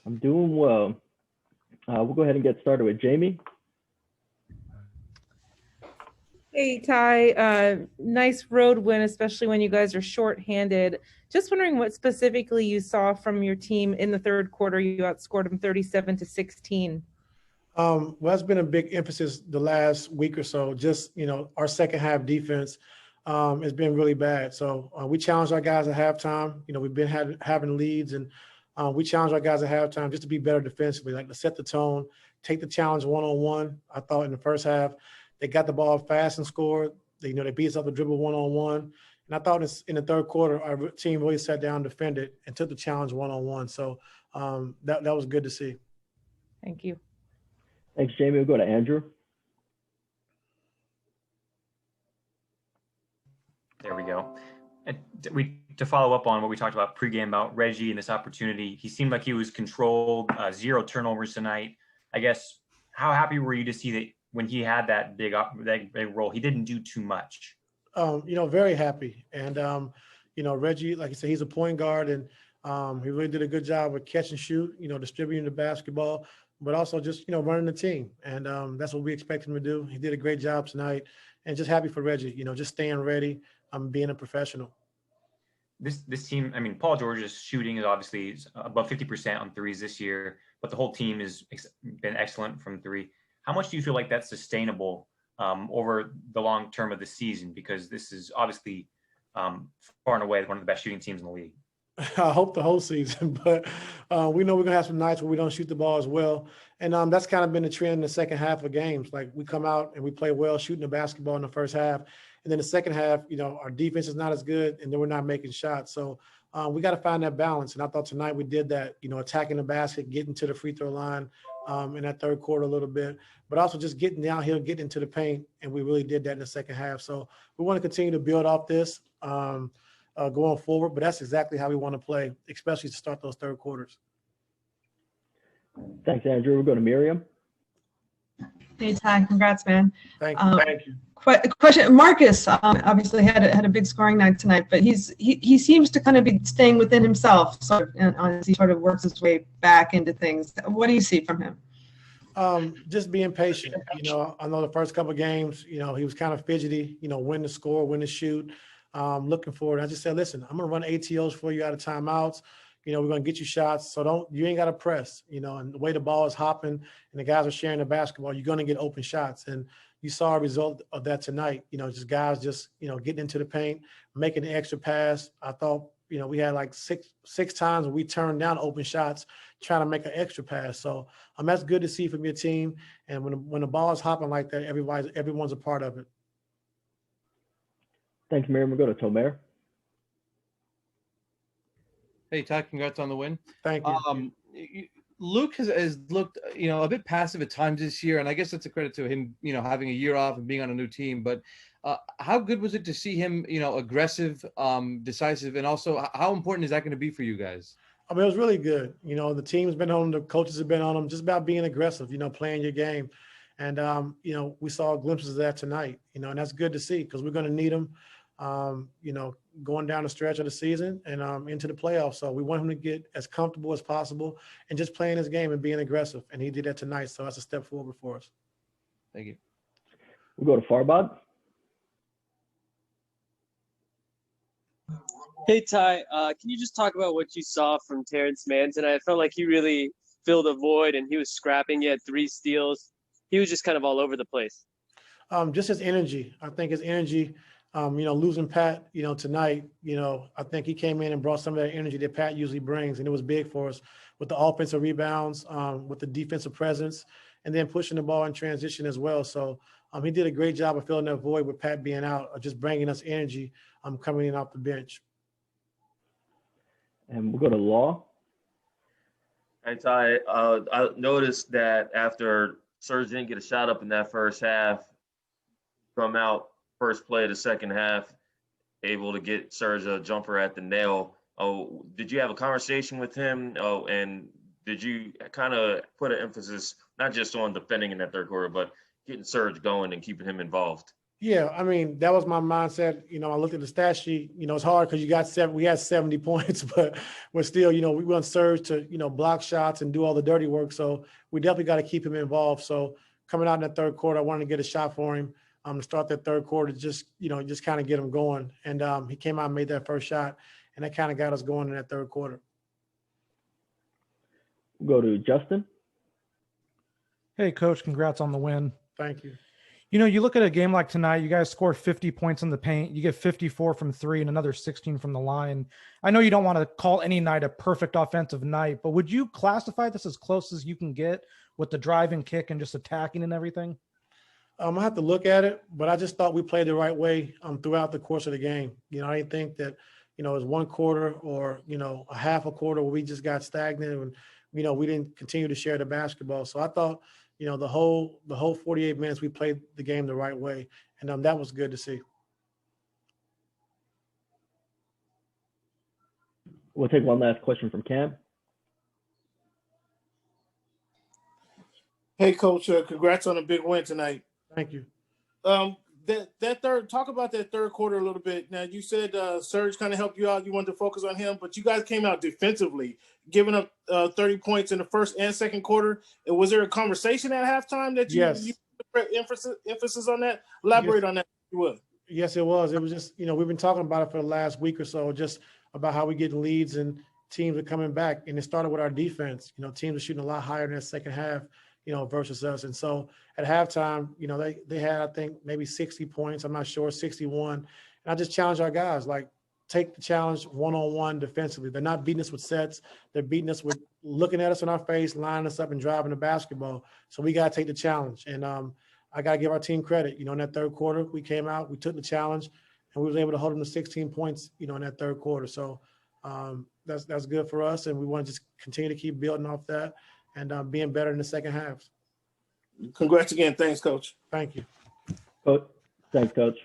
I'm doing well. We'll go ahead and get started with Jamie. Hey, Ty, nice road win, especially when you guys are shorthanded. Just wondering what specifically you saw from your team in the third quarter. You outscored them 37-16. Well, that's been a big emphasis the last week or so. Just, our second half defense has been really bad. So we challenged our guys at halftime. We've been having leads, and we challenged our guys at halftime just to be better defensively, like to set the tone, take the challenge one-on-one. I thought in the first half, they got the ball fast and scored. They beat us up the dribble one-on-one. And I thought in the third quarter, our team really sat down, defended, and took the challenge one-on-one. So that was good to see. Thank you. Thanks, Jamie. We'll go to Andrew. There we go. And to follow up on what we talked about pregame about Reggie and this opportunity, he seemed like he was controlled, 0 turnovers tonight. I guess, how happy were you to see that when he had that big role, he didn't do too much? Very happy. And, Reggie, like I said, he's a point guard, and he really did a good job with catch and shoot, distributing the basketball, but also just, running the team. And that's what we expect him to do. He did a great job tonight, and just happy for Reggie, just staying ready, being a professional. This team, Paul George's shooting is obviously above 50% on threes this year, but the whole team has been excellent from three. How much do you feel like that's sustainable over the long term of the season? Because this is obviously far and away one of the best shooting teams in the league. I hope the whole season, but we know we're going to have some nights where we don't shoot the ball as well. And that's kind of been the trend in the second half of games. Like, we come out and we play well shooting the basketball in the first half. And then the second half, our defense is not as good, and then we're not making shots. So we got to find that balance. And I thought tonight we did that, attacking the basket, getting to the free throw line in that third quarter a little bit, but also just getting downhill, getting into the paint. And we really did that in the second half. So we want to continue to build off this going forward, but that's exactly how we want to play, especially to start those third quarters. Thanks, Andrew. We'll go to Miriam. Hey, Ty, congrats, man. Thank you. Thank you. Question, Marcus obviously had a big scoring night tonight, but he seems to kind of be staying within himself, as he sort of works his way back into things. What do you see from him? Just being patient. I know the first couple of games, he was kind of fidgety, when to score, when to shoot, looking forward. I just said, listen, I'm going to run ATOs for you out of timeouts. We're going to get you shots. So you ain't got to press, and the way the ball is hopping and the guys are sharing the basketball, you're going to get open shots. And you saw a result of that tonight, just guys getting into the paint, making the extra pass. I thought, we had like six times when we turned down open shots, trying to make an extra pass. So that's good to see from your team. And when the ball is hopping like that, everyone's a part of it. Thanks, Miriam. We'll go to Tomer. Hey, Ty, congrats on the win. Thank you. Luke has looked, a bit passive at times this year, and I guess that's a credit to him, having a year off and being on a new team. But how good was it to see him, aggressive, decisive, and also how important is that going to be for you guys? It was really good. The team's been on him, the coaches have been on him, just about being aggressive, playing your game. And, we saw glimpses of that tonight, and that's good to see because we're going to need him, going down the stretch of the season and into the playoffs. So we want him to get as comfortable as possible and just playing his game and being aggressive. And he did that tonight. So that's a step forward for us. Thank you. We'll go to Farbod. Hey, Ty, can you just talk about what you saw from Terrence Mann tonight? I felt like he really filled a void and he was scrapping. He had 3 steals. He was just kind of all over the place. Just his energy. I think his energy, losing Pat, tonight, I think he came in and brought some of that energy that Pat usually brings. And it was big for us with the offensive rebounds, with the defensive presence, and then pushing the ball in transition as well. So he did a great job of filling that void with Pat being out, of just bringing us energy coming in off the bench. And we'll go to Law. Hey, Ty, I noticed that after Serge didn't get a shot up in that first half, come out first play of the second half, able to get Serge a jumper at the nail. Oh, did you have a conversation with him? Oh, and did you kind of put an emphasis not just on defending in that third quarter, but getting Serge going and keeping him involved? Yeah, I mean, that was my mindset. I looked at the stat sheet. It's hard because we had 70 points, but we're still, we want Serge to, block shots and do all the dirty work. So we definitely got to keep him involved. So coming out in that third quarter, I wanted to get a shot for him to start that third quarter, just kind of get him going. And he came out and made that first shot, and that kind of got us going in that third quarter. We'll go to Justin. Hey, Coach, congrats on the win. Thank you. You look at a game like tonight, you guys score 50 points in the paint. You get 54 from three and another 16 from the line. I know you don't want to call any night a perfect offensive night, but would you classify this as close as you can get with the drive and kick and just attacking and everything? I have to look at it, but I just thought we played the right way throughout the course of the game. I didn't think that, it was one quarter or, a half a quarter where we just got stagnant and, we didn't continue to share the basketball. So I thought, the whole 48 minutes we played the game the right way, and that was good to see. We'll take one last question from Cam. Hey, Coach, congrats on a big win tonight. Thank you. Talk about that third quarter a little bit. Now, you said Serge kind of helped you out. You wanted to focus on him, but you guys came out defensively, giving up 30 points in the first and second quarter. And was there a conversation at halftime that you put emphasis on that? Elaborate on that, if you would. Yes, it was. It was just, we've been talking about it for the last week or so, just about how we get leads and teams are coming back. And it started with our defense. Teams are shooting a lot higher in that second half, versus us. And so at halftime, they had, I think, maybe 60 points. I'm not sure, 61. And I just challenge our guys, like, take the challenge one-on-one defensively. They're not beating us with sets. They're beating us with looking at us in our face, lining us up and driving the basketball. So we got to take the challenge. And I got to give our team credit. In that third quarter, we came out, we took the challenge, and we was able to hold them to 16 points, in that third quarter. So that's good for us. And we want to just continue to keep building off that and being better in the second half. Congrats again. Thanks, Coach. Thank you. Thanks, Coach.